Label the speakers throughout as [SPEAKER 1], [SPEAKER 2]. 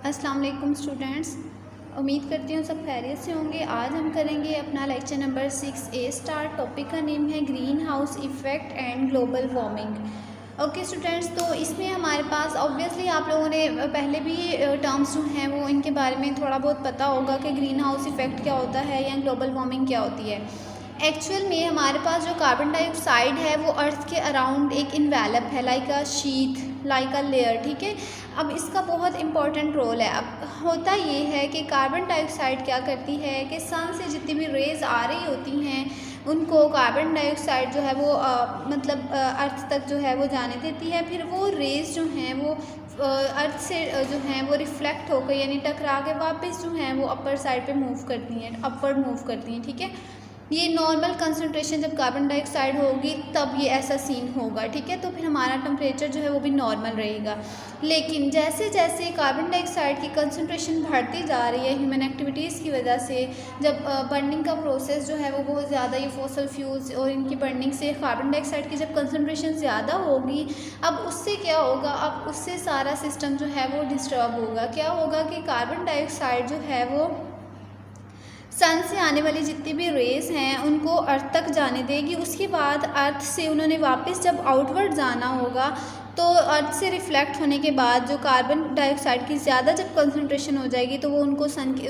[SPEAKER 1] अस्सलाम वालेकुम स्टूडेंट्स, उम्मीद करती हूँ सब खैरियत से होंगे। आज हम करेंगे अपना lecture number 6A start. Topic का नेम है green house effect and global warming. Okay students, तो इसमें हमारे पास ऑब्वियसली आप लोगों ने पहले भी टर्म्स जो हैं वो इनके बारे में थोड़ा बहुत पता होगा कि ग्रीन हाउस इफ़ेक्ट क्या होता है या ग्लोबल वार्मिंग क्या होती है। एक्चुअल में हमारे पास जो कार्बन डाइऑक्साइड है वो अर्थ के अराउंड एक इन्वेलप है, like a sheet, like a layer, ठीक है। अब इसका बहुत इंपॉर्टेंट रोल है। अब होता ये है कि कार्बन डाइऑक्साइड क्या करती है कि सन से जितनी भी रेज़ आ रही होती हैं उनको कार्बन डाइऑक्साइड जो है वो अर्थ तक जो है वो जाने देती है। फिर वो रेज़ जो हैं वो अर्थ से जो हैं वो रिफ़्लेक्ट होकर यानी टकरा के वापस जो हैं वो अपर साइड पे मूव करती हैं, अपवर्ड मूव करती हैं, ठीक है। ये नॉर्मल कंसनट्रेशन जब कार्बन डाइऑक्साइड होगी तब ये ऐसा सीन होगा, ठीक है। तो फिर हमारा टेम्परेचर जो है वो भी नॉर्मल रहेगा। लेकिन जैसे जैसे कार्बन डाइऑक्साइड की कंसनट्रेशन बढ़ती जा रही है ह्यूमन एक्टिविटीज़ की वजह से, जब बर्निंग का प्रोसेस जो है वो बहुत ज़्यादा, ये फॉसल फ्यूल्स और इनकी बर्निंग से कार्बन डाइऑक्साइड की जब कंसनट्रेशन ज़्यादा होगी, अब उससे क्या होगा, अब उससे सारा सिस्टम जो है वो डिस्टर्ब होगा। क्या होगा कि कार्बन डाइऑक्साइड जो है वो सन से आने वाली जितनी भी रेज़ हैं उनको अर्थ तक जाने देगी। उसके बाद अर्थ से उन्होंने वापस जब आउटवर्ड जाना होगा तो अर्थ से रिफ़्लेक्ट होने के बाद जो कार्बन डाइऑक्साइड की ज़्यादा जब कंसनट्रेशन हो जाएगी तो वो उनको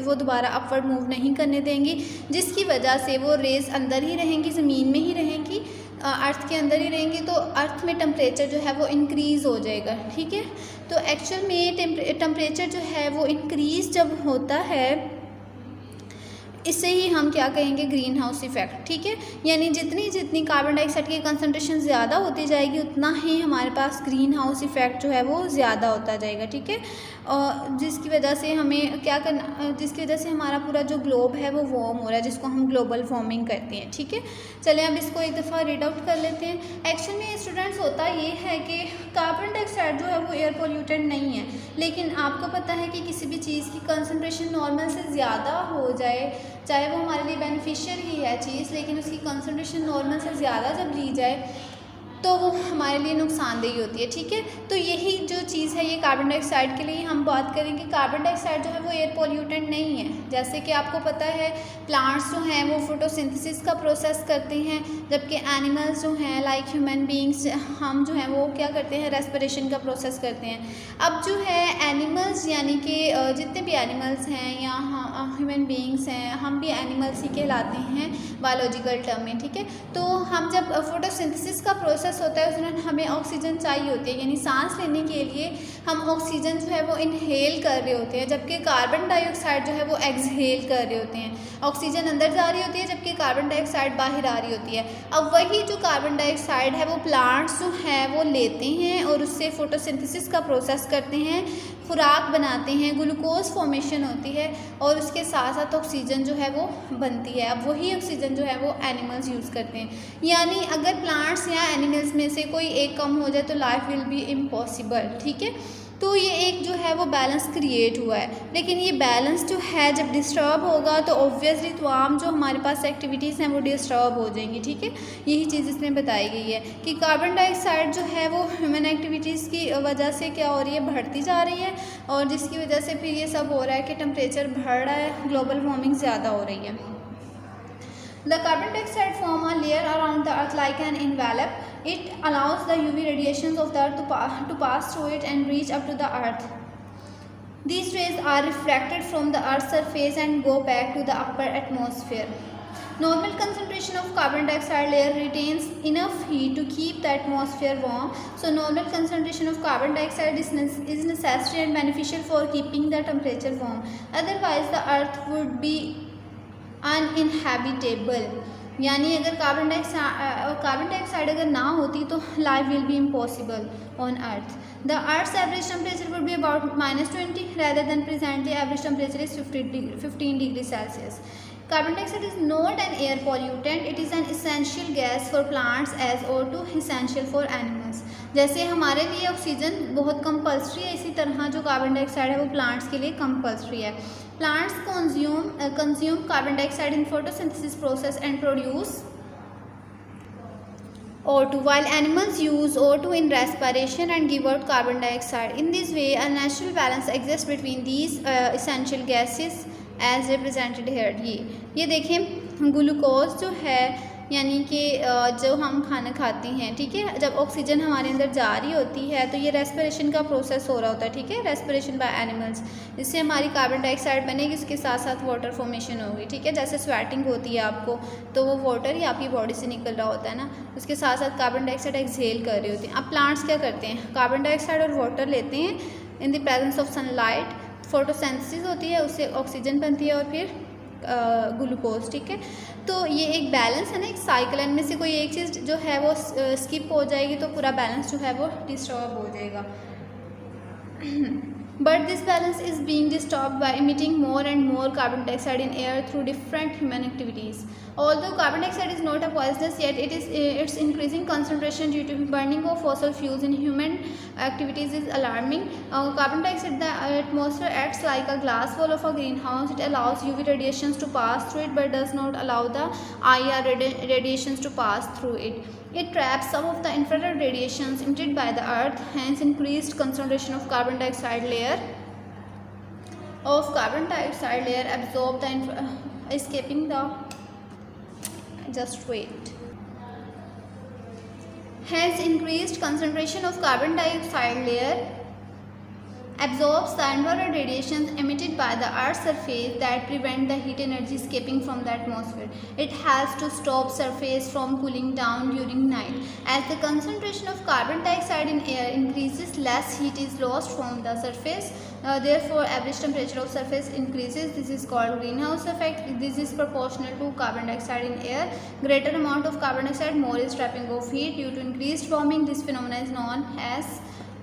[SPEAKER 1] वो दोबारा अपवर्ड मूव नहीं करने देंगी, जिसकी वजह से वो रेज़ अंदर ही रहेंगी, ज़मीन में ही रहेंगी, अर्थ के अंदर ही रहेंगी। तो अर्थ में टेम्परेचर जो है वो इंक्रीज़ हो जाएगा, ठीक है। तो एक्चुअल में टेम्परेचर जो है वो इंक्रीज़ जब होता है, इससे ही हम क्या कहेंगे, ग्रीन हाउस इफ़ेक्ट, ठीक है। यानी जितनी जितनी कार्बन डाइऑक्साइड की कंसनट्रेशन ज़्यादा होती जाएगी उतना ही हमारे पास ग्रीन हाउस इफ़ेक्ट जो है वो ज़्यादा होता जाएगा, ठीक है। और जिसकी वजह से हमें क्या करना, जिसकी वजह से हमारा पूरा जो ग्लोब है वो वार्म हो रहा है, जिसको हम ग्लोबल वार्मिंग कहते हैं, ठीक है। चलें अब इसको एक दफ़ा रीड आउट कर लेते हैं। एक्चुअल में स्टूडेंट्स होता ये है कि कार्बन डाइऑक्साइड जो है वो एयर पोल्यूटेड नहीं है, लेकिन आपको पता है कि किसी भी चीज़ की कंसनट्रेशन नॉर्मल से ज़्यादा हो जाए, चाहे वो हमारे लिए बेनिफिशियल ही है चीज़, लेकिन उसकी कंसनट्रेशन नॉर्मल से ज़्यादा जब ली जाए तो वो हमारे लिए नुकसानदेही होती है, ठीक है। तो यही जो चीज़ है ये कार्बन डाइऑक्साइड के लिए हम बात करेंगे। कार्बन डाइऑक्साइड जो है वो एयर पोल्यूटेंट नहीं है। जैसे कि आपको पता है प्लांट्स जो हैं वो फोटोसिंथेसिस का प्रोसेस करते हैं, जबकि एनिमल्स जो हैं लाइक ह्यूमन बींग्स, हम जो हैं वो क्या करते हैं, रेस्पिरेशन का प्रोसेस करते हैं। अब जो है एनिमल्स यानी कि जितने भी एनिमल्स हैं या ह्यूमन बींग्स हैं, हम भी एनिमल्स ही कहलाते हैं बायोलॉजिकल टर्म में, ठीक है। तो हम जब फोटोसिंथेसिस का प्रोसेस होता है उसमें हमें ऑक्सीजन चाहिए होती है, यानी सांस लेने के लिए हम ऑक्सीजन जो है वो इनहेल कर रहे होते हैं, जबकि कार्बन डाइऑक्साइड जो है वो एक्सहेल कर रहे होते हैं। ऑक्सीजन अंदर जा रही होती है जबकि कार्बन डाइऑक्साइड बाहर आ रही होती है। अब वही जो कार्बन डाइऑक्साइड है वो प्लांट्स जो हैं वो लेते हैं और उससे फोटोसिंथेसिस का प्रोसेस करते हैं, खुराक बनाते हैं, ग्लूकोज फॉर्मेशन होती है और उसके साथ साथ ऑक्सीजन जो है वो बनती है। अब वही ऑक्सीजन जो है वो एनिमल्स यूज़ करते हैं। यानी अगर प्लांट्स या एनिमल्स में से कोई एक कम हो जाए तो लाइफ विल बी इम्पॉसिबल, ठीक है। तो ये एक जो है वो बैलेंस क्रिएट हुआ है, लेकिन ये बैलेंस जो है जब डिस्टर्ब होगा तो ऑब्वियसली तमाम जो हमारे पास एक्टिविटीज़ हैं वो डिस्टर्ब हो जाएंगी, ठीक है। यही चीज़ इसमें बताई गई है कि कार्बन डाइऑक्साइड जो है वो ह्यूमन एक्टिविटीज़ की वजह से क्या हो रही है, बढ़ती जा रही है, और जिसकी वजह से फिर ये सब हो रहा है कि टेम्परेचर बढ़ रहा है, ग्लोबल वार्मिंग ज़्यादा हो रही है। The carbon dioxide form a layer around the earth like an envelope. It allows the UV radiations of the earth to pass through it and reach up to the earth. These rays are refracted from the earth's surface and go back to the upper atmosphere. Normal concentration of carbon dioxide layer retains enough heat to keep the atmosphere warm. So normal concentration of carbon dioxide is necessary and beneficial for keeping the temperature warm. Otherwise the earth would be अनइनहेबिटेबल, यानी अगर carbon dioxide अगर ना होती तो life will be impossible on earth. The earth's average temperature would be about -20 rather than presently average temperature is 15 degrees Celsius. Carbon dioxide is not an air pollutant. It is an essential gas for plants as O2 essential for animals. जैसे हमारे लिए oxygen बहुत compulsory है, इसी तरह जो carbon dioxide है वो प्लांट्स के लिए कंपल्सरी है। Plants consume carbon dioxide in photosynthesis process and produce O2. While animals use O2 in respiration and give out carbon dioxide, in this way a natural balance exists between these essential gases as represented here. ये देखें glucose जो है यानी कि जो हम खाना खाते हैं, ठीक है, जब ऑक्सीजन हमारे अंदर जा रही होती है तो ये रेस्पिरेशन का प्रोसेस हो रहा होता है, ठीक है, रेस्पिरेशन बाय एनिमल्स, इससे हमारी कार्बन डाइऑक्साइड बनेगी, उसके साथ साथ वाटर फॉर्मेशन होगी, ठीक है, जैसे स्वेटिंग होती है आपको तो वो वाटर ही आपकी बॉडी से निकल रहा होता है ना, उसके साथ साथ कार्बन डाइऑक्साइड एक्सहेल कर रही होती हैं। अब प्लांट्स क्या करते हैं, कार्बन डाइऑक्साइड और वाटर लेते हैं in the presence of sunlight, photosynthesis होती है, उससे ऑक्सीजन बनती है और फिर ग्लूकोज, ठीक है। तो ये एक बैलेंस है ना, एक साइकिल, इनमें से कोई एक चीज़ जो है वो स्किप हो जाएगी तो पूरा बैलेंस जो है वो डिस्टर्ब हो जाएगा। But this balance is being disturbed by emitting more and more carbon dioxide in air through different human activities. Although carbon dioxide is not a poisonous, yet its increasing concentration due to burning of fossil fuels in human activities is alarming. Carbon dioxide in the atmosphere acts like a glass wall of a greenhouse. It allows UV radiations to pass through it, but does not allow the IR radiations to pass through it. It traps some of the infrared radiations emitted by the earth, hence increased concentration of carbon dioxide layer absorb the escaping the hence increased concentration of carbon dioxide layer absorbs the infrared radiations emitted by the Earth's surface that prevent the heat energy escaping from the atmosphere. It helps to stop surface from cooling down during night. As the concentration of carbon dioxide in air increases, less heat is lost from the surface. Therefore, average temperature of surface increases. This is called greenhouse effect. This is proportional to carbon dioxide in air. Greater amount of carbon dioxide, more is trapping of heat due to increased warming. This phenomenon is known as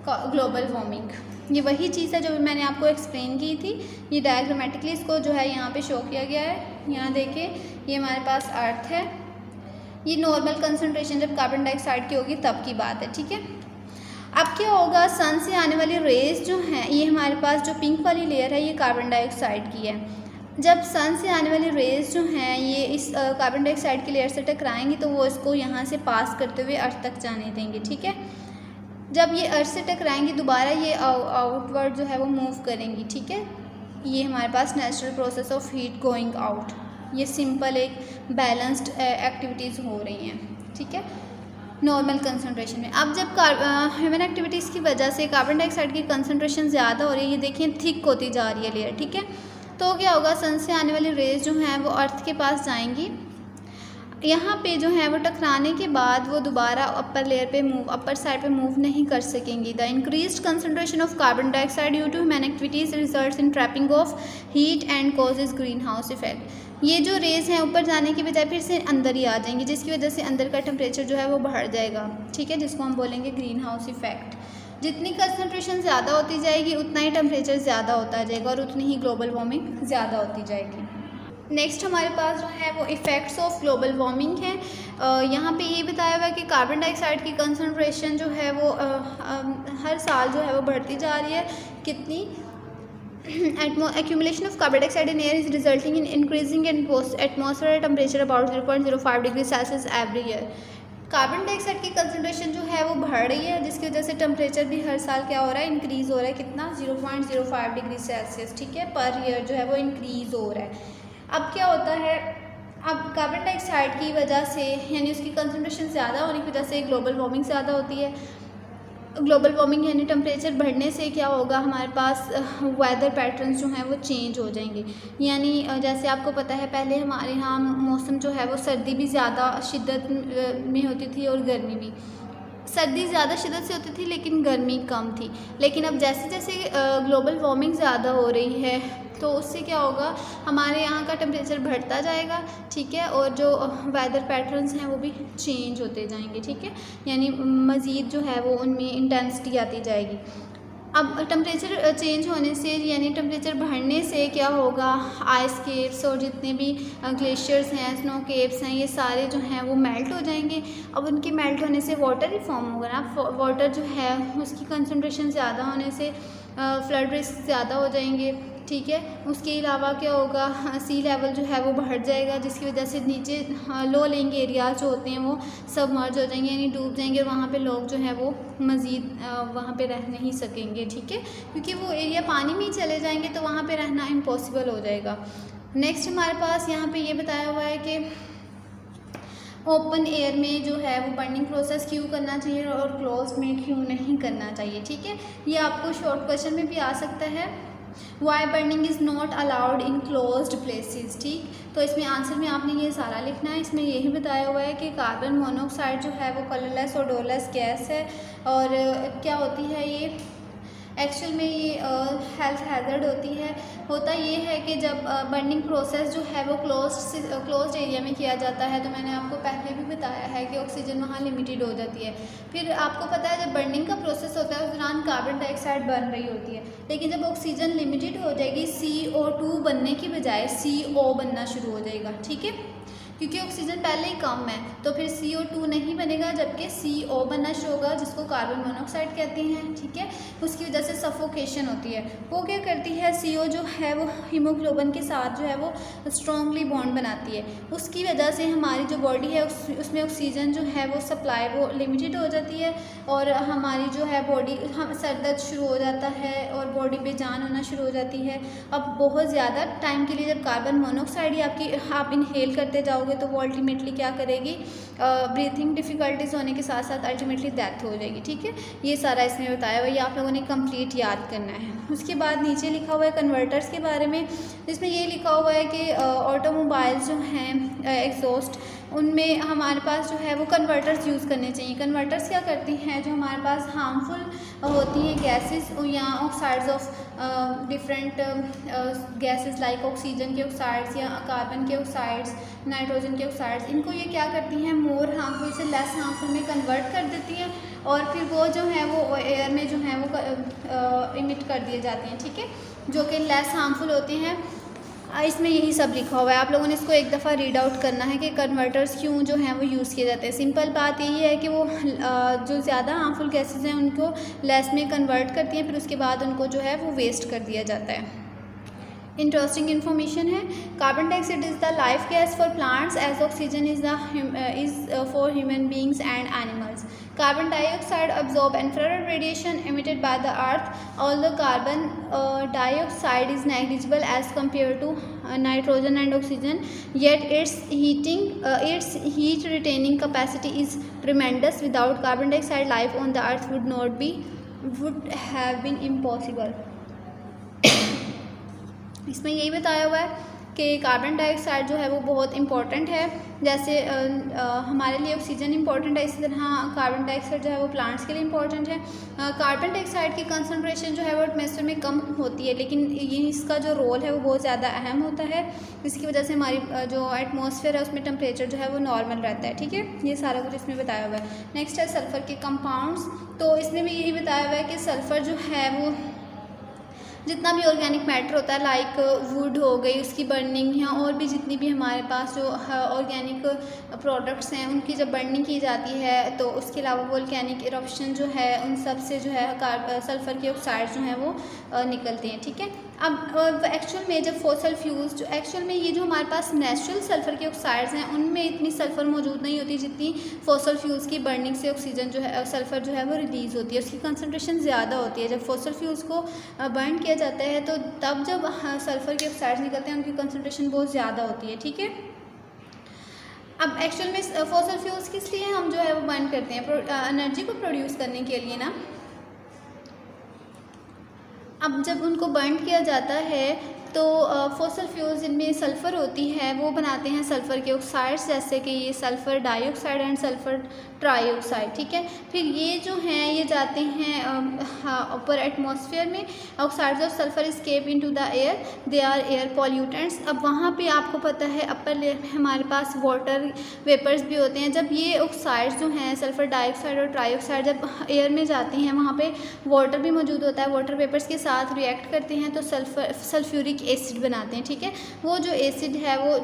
[SPEAKER 1] global warming. ये वही चीज़ है जो मैंने आपको explain की थी, ये diagrammatically इसको जो है यहाँ पे शो किया गया है। यहाँ देखिए, ये हमारे पास अर्थ है, ये नॉर्मल कंसंट्रेशन जब कार्बन डाइऑक्साइड की होगी तब की बात है, ठीक है। अब क्या होगा, सन से आने वाली रेज जो हैं, ये हमारे पास जो पिंक वाली लेयर है ये कार्बन डाइऑक्साइड की है। जब सन से आने वाली रेज जो हैं ये इस कार्बन डाइऑक्साइड की लेयर से टकराएंगी तो वो इसको यहाँ से पास करते हुए अर्थ तक जाने देंगे, ठीक है। जब ये अर्थ से टकराएंगी दोबारा ये आउटवर्ड जो है वो मूव करेंगी, ठीक है। ये हमारे पास natural process of heat going out, ये सिंपल एक बैलेंस्ड एक्टिविटीज़ हो रही हैं, ठीक है, नॉर्मल कंसंट्रेशन में। अब जब ह्यूमन एक्टिविटीज़ की वजह से कार्बन डाइऑक्साइड की कंसंट्रेशन ज़्यादा हो रही है, ये देखिए थिक होती जा रही है लेयर, ठीक है, तो क्या होगा, सन से आने वाली रेज जो हैं वो अर्थ के पास जाएंगी, यहाँ पे जो है वो टकराने के बाद वो दोबारा अपर साइड पे मूव नहीं कर सकेंगी। The increased concentration of carbon dioxide due to human activities results in trapping of heat and causes green house effect. ये जो रेज हैं ऊपर जाने की बजाय फिर से अंदर ही आ जाएंगी, जिसकी वजह से अंदर का टेम्परेचर जो है वो बढ़ जाएगा, ठीक है, जिसको हम बोलेंगे ग्रीन हाउस इफेक्ट। जितनी कंसंट्रेशन ज़्यादा होती जाएगी उतना ही टेम्परेचर ज़्यादा होता जाएगा और उतनी ही ग्लोबल वार्मिंग ज़्यादा होती जाएगी। नेक्स्ट हमारे पास जो है वो इफ़ेक्ट्स ऑफ ग्लोबल वार्मिंग है। यहाँ पे ये बताया हुआ है कि कार्बन डाइऑक्साइड की कंसंट्रेशन जो है वो हर साल जो है वो बढ़ती जा रही है। कितनी? accumulation of carbon dioxide in air is resulting in increasing in atmosphere temperature about 0.05 degree Celsius every year. Carbon dioxide की कंसंट्रेशन जो है वो बढ़ रही है, जिसकी वजह से टेम्परेचर भी हर साल क्या हो रहा है, इंक्रीज़ हो रहा है। कितना? 0.05 डिग्री सेल्सियस, ठीक है, पर ईयर जो है वो इंक्रीज़ हो रहा है। अब क्या होता है, अब कार्बन डाइऑक्साइड की वजह से यानी उसकी कंसंट्रेशन ज़्यादा होने की वजह से ग्लोबल वार्मिंग ज़्यादा होती है। ग्लोबल वार्मिंग यानी टेम्परेचर बढ़ने से क्या होगा, हमारे पास वेदर पैटर्न्स जो हैं वो चेंज हो जाएंगे। यानी जैसे आपको पता है पहले हमारे यहाँ मौसम जो है वो सर्दी भी ज़्यादा शिद्दत में होती थी और गर्मी भी। सर्दी ज़्यादा शिद्दत से होती थी लेकिन गर्मी कम थी। लेकिन अब जैसे जैसे ग्लोबल वार्मिंग ज़्यादा हो रही है तो उससे क्या होगा, हमारे यहाँ का टेम्परेचर बढ़ता जाएगा, ठीक है, और जो वेदर पैटर्न्स हैं वो भी चेंज होते जाएंगे, ठीक है, यानी मज़ीद जो है वो उनमें इंटेंसिटी आती जाएगी। अब टेम्परेचर चेंज होने से यानी टेम्परेचर बढ़ने से क्या होगा, आइस केव्स और जितने भी ग्लेशियर्स हैं, स्नो केव्स हैं, ये सारे जो हैं वो मेल्ट हो जाएंगे। अब उनके मेल्ट होने से वाटर ही फॉर्म होगा ना, वाटर जो है उसकी कंसंट्रेशन ज़्यादा होने से फ्लड रिस्क ज़्यादा हो जाएंगे। ठीक है। उसके अलावा क्या होगा, सी लेवल जो है वो बढ़ जाएगा, जिसकी वजह से नीचे लो लेइंग एरियाज जो होते हैं वो सबमर्ज हो जाएंगे, यानी डूब जाएंगे, और वहाँ पे लोग जो है वो मज़ीद वहाँ पे रह नहीं सकेंगे, ठीक है, क्योंकि वो एरिया पानी में ही चले जाएंगे तो वहाँ पे रहना इम्पॉसिबल हो जाएगा। नेक्स्ट हमारे पास यहाँ पे ये बताया हुआ है कि ओपन एयर में जो है वो बर्निंग प्रोसेस क्यों करना चाहिए और क्लोज में क्यों नहीं करना चाहिए, ठीक है। ये आपको शॉर्ट क्वेश्चन में भी आ सकता है। Why burning is not allowed in closed places, ठीक। तो इसमें आंसर में आपने ये सारा लिखना है। इसमें यही बताया हुआ है कि कार्बन मोनोऑक्साइड जो है वो कलरलेस और डोरलेस गैस है, और क्या होती है ये एक्चुअल में ये हेल्थ हैज़र्ड होती है। होता ये है कि जब बर्निंग प्रोसेस जो है वो क्लोज्ड एरिया में किया जाता है, तो मैंने आपको पहले भी बताया है कि ऑक्सीजन वहाँ लिमिटेड हो जाती है। फिर आपको पता है जब बर्निंग का प्रोसेस होता है उस दौरान कार्बन डाइऑक्साइड बन रही होती है, लेकिन जब ऑक्सीजन लिमिटेड हो जाएगी CO2 बनने की बजाय CO बनना शुरू हो जाएगा, ठीक है, क्योंकि ऑक्सीजन पहले ही कम है, तो फिर CO2 नहीं बनेगा, जबकि CO बनना शुरू होगा, जिसको कार्बन मोनोऑक्साइड कहते हैं, ठीक है। उसकी वजह से सफोकेशन होती है। वो क्या करती है, CO जो है वो हीमोग्लोबिन के साथ जो है वो स्ट्रॉन्गली बॉन्ड बनाती है। उसकी वजह से हमारी जो बॉडी है उसमें ऑक्सीजन जो है वो सप्लाई वो लिमिटेड हो जाती है, और हमारी जो है बॉडी हम सर दर्द शुरू हो जाता है और बॉडी बेजान होना शुरू हो जाती है। अब बहुत ज़्यादा टाइम के लिए जब कार्बन मोनोऑक्साइड ही आप इनहेल करते जाओ तो वो अल्टीमेटली क्या करेगी, ब्रीथिंग डिफ़िकल्टीज होने के साथ साथ अल्टीमेटली डेथ हो जाएगी, ठीक है। ये सारा इसमें बताया हुआ है, ये आप लोगों ने कंप्लीट याद करना है। उसके बाद नीचे लिखा हुआ है कन्वर्टर्स के बारे में, जिसमें ये लिखा हुआ है कि ऑटोमोबाइल्स जो हैं एग्जॉस्ट, उनमें हमारे पास जो है वो कन्वर्टर्स यूज़ करने चाहिए। कन्वर्टर्स क्या करती हैं, जो हमारे पास हार्मफुल होती हैं गैसेस या oxides of different gases like oxygen के ऑक्साइड्स या कार्बन के ऑक्साइड्स, नाइट्रोजन के ऑक्साइड्स, इनको ये क्या करती हैं मोर हार्मफुल से लेस हार्मफुल में कन्वर्ट कर देती हैं, और फिर वो जो है वो एयर में जो है वो इमिट कर दिए जाते हैं, ठीक है, जो कि लेस हार्मफुल होते हैं। इसमें यही सब लिखा हुआ है, आप लोगों ने इसको एक दफ़ा रीड आउट करना है कि कन्वर्टर्स क्यों जो हैं वो यूज़ किए जाते हैं। सिंपल बात यही है कि वो जो ज़्यादा हार्मफुल गैसेस हैं उनको लेस में कन्वर्ट करती हैं, फिर उसके बाद उनको जो है वो वेस्ट कर दिया जाता है। इंटरेस्टिंग इन्फॉर्मेशन है, carbon dioxide is the life gas for plants as oxygen is for human beings and animals. Carbon dioxide absorb infrared radiation emitted by the earth, although carbon dioxide is negligible as compared to nitrogen and oxygen, yet its heat retaining capacity is tremendous. Without carbon dioxide, life on the earth would have been impossible. इसमें यही बताया हुआ है कि carbon dioxide जो है वो बहुत इंपॉर्टेंट है, जैसे हमारे लिए ऑक्सीजन इंपॉर्टेंट है, इसी तरह कार्बन डाइऑक्साइड जो है वो प्लांट्स के लिए इंपॉर्टेंट है। कार्बन डाइऑक्साइड की कंसंट्रेशन जो है वो एटमॉस्फेयर में कम होती है, लेकिन ये इसका जो रोल है वो बहुत ज़्यादा अहम होता है, जिसकी वजह से हमारी जो एटमॉस्फेयर है उसमें टेम्परेचर जो है वो नॉर्मल रहता है, ठीक है। ये सारा कुछ इसमें बताया हुआ है। नेक्स्ट है सल्फ़र के कंपाउंड्स, तो इसमें भी यही बताया हुआ है कि सल्फ़र जो है वो जितना भी ऑर्गेनिक मैटर होता है लाइक वुड हो गई, उसकी बर्निंग या और भी जितनी भी हमारे पास जो ऑर्गेनिक प्रोडक्ट्स हैं उनकी जब बर्निंग की जाती है, तो उसके अलावा वोल्केनिक इरप्शन जो है उन सब से जो है सल्फ़र के ऑक्साइड जो हैं वो निकलते हैं, ठीक है। अब एक्चुअल में जब फॉसल फ्यूल्स जो एक्चुअल में ये जो हमारे पास नेचुरल सल्फ़र के ऑक्साइड्स हैं उनमें इतनी सल्फ़र मौजूद नहीं होती जितनी फॉसल फ्यूल्स की बर्निंग से ऑक्सीजन जो है सल्फ़र जो है वो रिलीज़ होती है, उसकी कंसनट्रेशन ज़्यादा होती है। जब फॉसल फ्यूल्स को बर्न किया जाता है तो तब जब सल्फ़र के ऑक्साइड्स निकलते हैं उनकी कंसनट्रेशन बहुत ज़्यादा होती है, ठीक है। अब एक्चुअल में फॉसल फ्यूल्स किस लिए हम जो है वो बर्न करते हैं, एनर्जी को प्रोड्यूस करने के लिए ना। अब जब उनको बर्न किया जाता है तो फॉसल फ्यूल्स जिनमें सल्फ़र होती है वो बनाते हैं सल्फ़र के ऑक्साइड्स, जैसे कि ये sulphur dioxide and sulphur trioxide, ठीक है। फिर ये जो हैं ये जाते हैं ऊपर एटमॉस्फेयर में, oxides of sulphur escape into the air, they are air pollutants. अब वहाँ पे आपको पता है अपर लेयर में हमारे पास वाटर वेपर्स भी होते हैं। जब ये ऑक्साइड्स जो हैं सल्फ़र डाइऑक्साइड और ट्राईऑक्साइड जब एयर में जाती हैं वहाँ पे वाटर भी मौजूद होता है, वाटर वेपर्स के साथ रिएक्ट करते हैं तो सल्फ्यूरिक एसिड बनाते हैं, ठीक है। वो जो एसिड है वो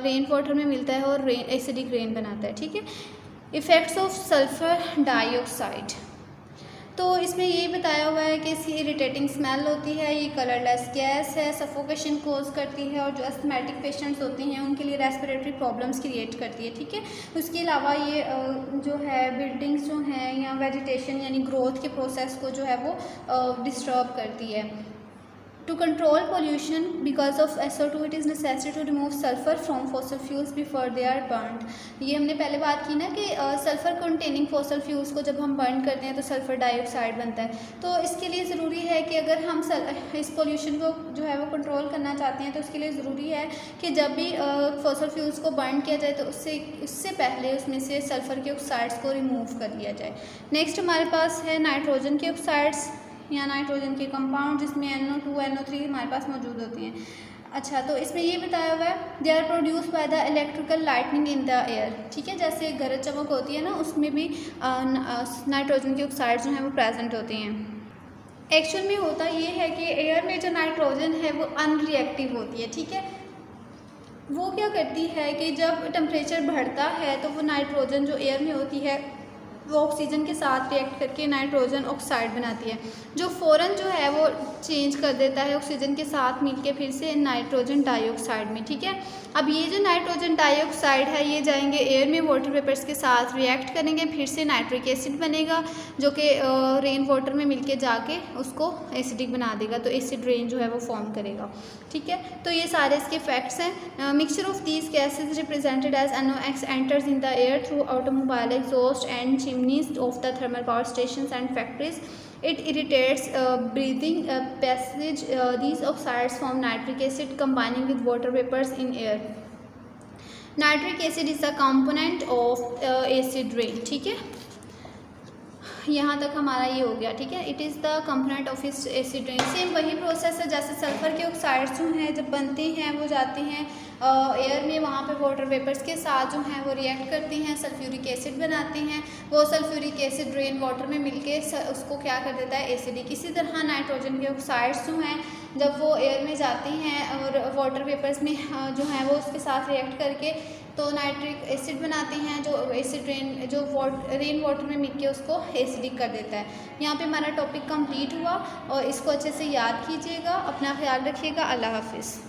[SPEAKER 1] रेन वाटर में मिलता है और एसिडिक रेन बनाता है, ठीक है। इफ़ेक्ट्स ऑफ सल्फ़र डाइऑक्साइड, तो इसमें ये बताया हुआ है कि इसकी इरिटेटिंग स्मेल होती है, ये कलरलेस गैस है, सफोकेशन कोज करती है और जो एस्थमेटिक पेशेंट्स होते हैं उनके लिए रेस्पिरेटरी प्रॉब्लम्स क्रिएट करती है, ठीक है। उसके अलावा ये जो है बिल्डिंग्स जो हैं या वेजिटेशन यानी ग्रोथ के प्रोसेस को जो है वो डिस्टर्ब करती है। To control pollution because of SO2 it is necessary to remove sulfur from fossil fuels before they are burnt। ये हमने पहले बात की ना कि सल्फ़र कंटेनिंग फॉसल फ्यूल्स को जब हम बर्न करते हैं तो सल्फ़र डाइऑक्साइड बनता है। तो इसके लिए ज़रूरी है कि अगर हम इस पोल्यूशन को जो है वो कंट्रोल करना चाहते हैं तो उसके लिए ज़रूरी है कि जब भी फॉसल फ्यूल्स को बर्न किया जाए तो उससे पहले उसमें से सल्फ़र के ऑक्साइड्स को रिमूव कर लिया जाए। नेक्स्ट हमारे पास है नाइट्रोजन के ऑक्साइड्स या नाइट्रोजन के कंपाउंड जिसमें NO2 NO3 हमारे पास मौजूद होती हैं। अच्छा, तो इसमें ये बताया हुआ है they are produce by the electrical lightning in the air, ठीक है। जैसे गरज चमक होती है ना, उसमें भी नाइट्रोजन के ऑक्साइड्स जो हैं वो प्रेजेंट होते हैं। एक्चुअल में होता ये है कि एयर में जो नाइट्रोजन है वो अनरिएक्टिव होती है, ठीक है। वो क्या करती है कि जब टेम्परेचर बढ़ता है तो वो नाइट्रोजन जो एयर में होती है वो ऑक्सीजन के साथ रिएक्ट करके नाइट्रोजन ऑक्साइड बनाती है, जो फ़ौरन जो है वो चेंज कर देता है ऑक्सीजन के साथ मिलके फिर से नाइट्रोजन डाइऑक्साइड में, ठीक है। अब ये जो नाइट्रोजन डाइऑक्साइड है ये जाएंगे एयर में वाटर वेपर्स के साथ रिएक्ट करेंगे, फिर से नाइट्रिक एसिड बनेगा जो कि रेन वाटर में मिलके जाके उसको एसिडिक बना देगा, तो एसिड रेन जो है वो फॉर्म करेगा, ठीक है। तो ये सारे इसके फैक्ट्स हैं। Mixture of these gases represented as NOx enters in the air through automobile exhaust and chimneys of the thermal power stations and factories. It irritates breathing passage. These oxides form nitric acid combining with water vapors in air. Nitric acid is a component of acid rain, ठीक है। यहाँ तक हमारा ये हो गया, ठीक है। It is the component of acid rain. Same वही प्रोसेस है जैसे सल्फ़र के ऑक्साइड्स जो हैं जब बनते हैं वो जाते हैं एयर में, वहाँ पे वाटर वेपर्स के साथ जो हैं वो रिएक्ट करते हैं, सल्फ्यूरिक एसिड बनाते हैं। वो सल्फ्यूरिक एसिड रेन वाटर में मिलके उसको क्या कर देता है एसिडिक। इसी तरह नाइट्रोजन के ऑक्साइड्स जो हैं जब वो एयर में जाते हैं और वाटर वेपर्स में जो हैं वो उसके साथ रिएक्ट करके तो नाइट्रिक एसिड बनाते हैं, जो एसिड रेन वाटर में मिलके उसको एसिडिक कर देता है। यहाँ पे हमारा टॉपिक कंप्लीट हुआ और इसको अच्छे से याद कीजिएगा। अपना ख्याल रखिएगा। अल्लाह हाफिज़।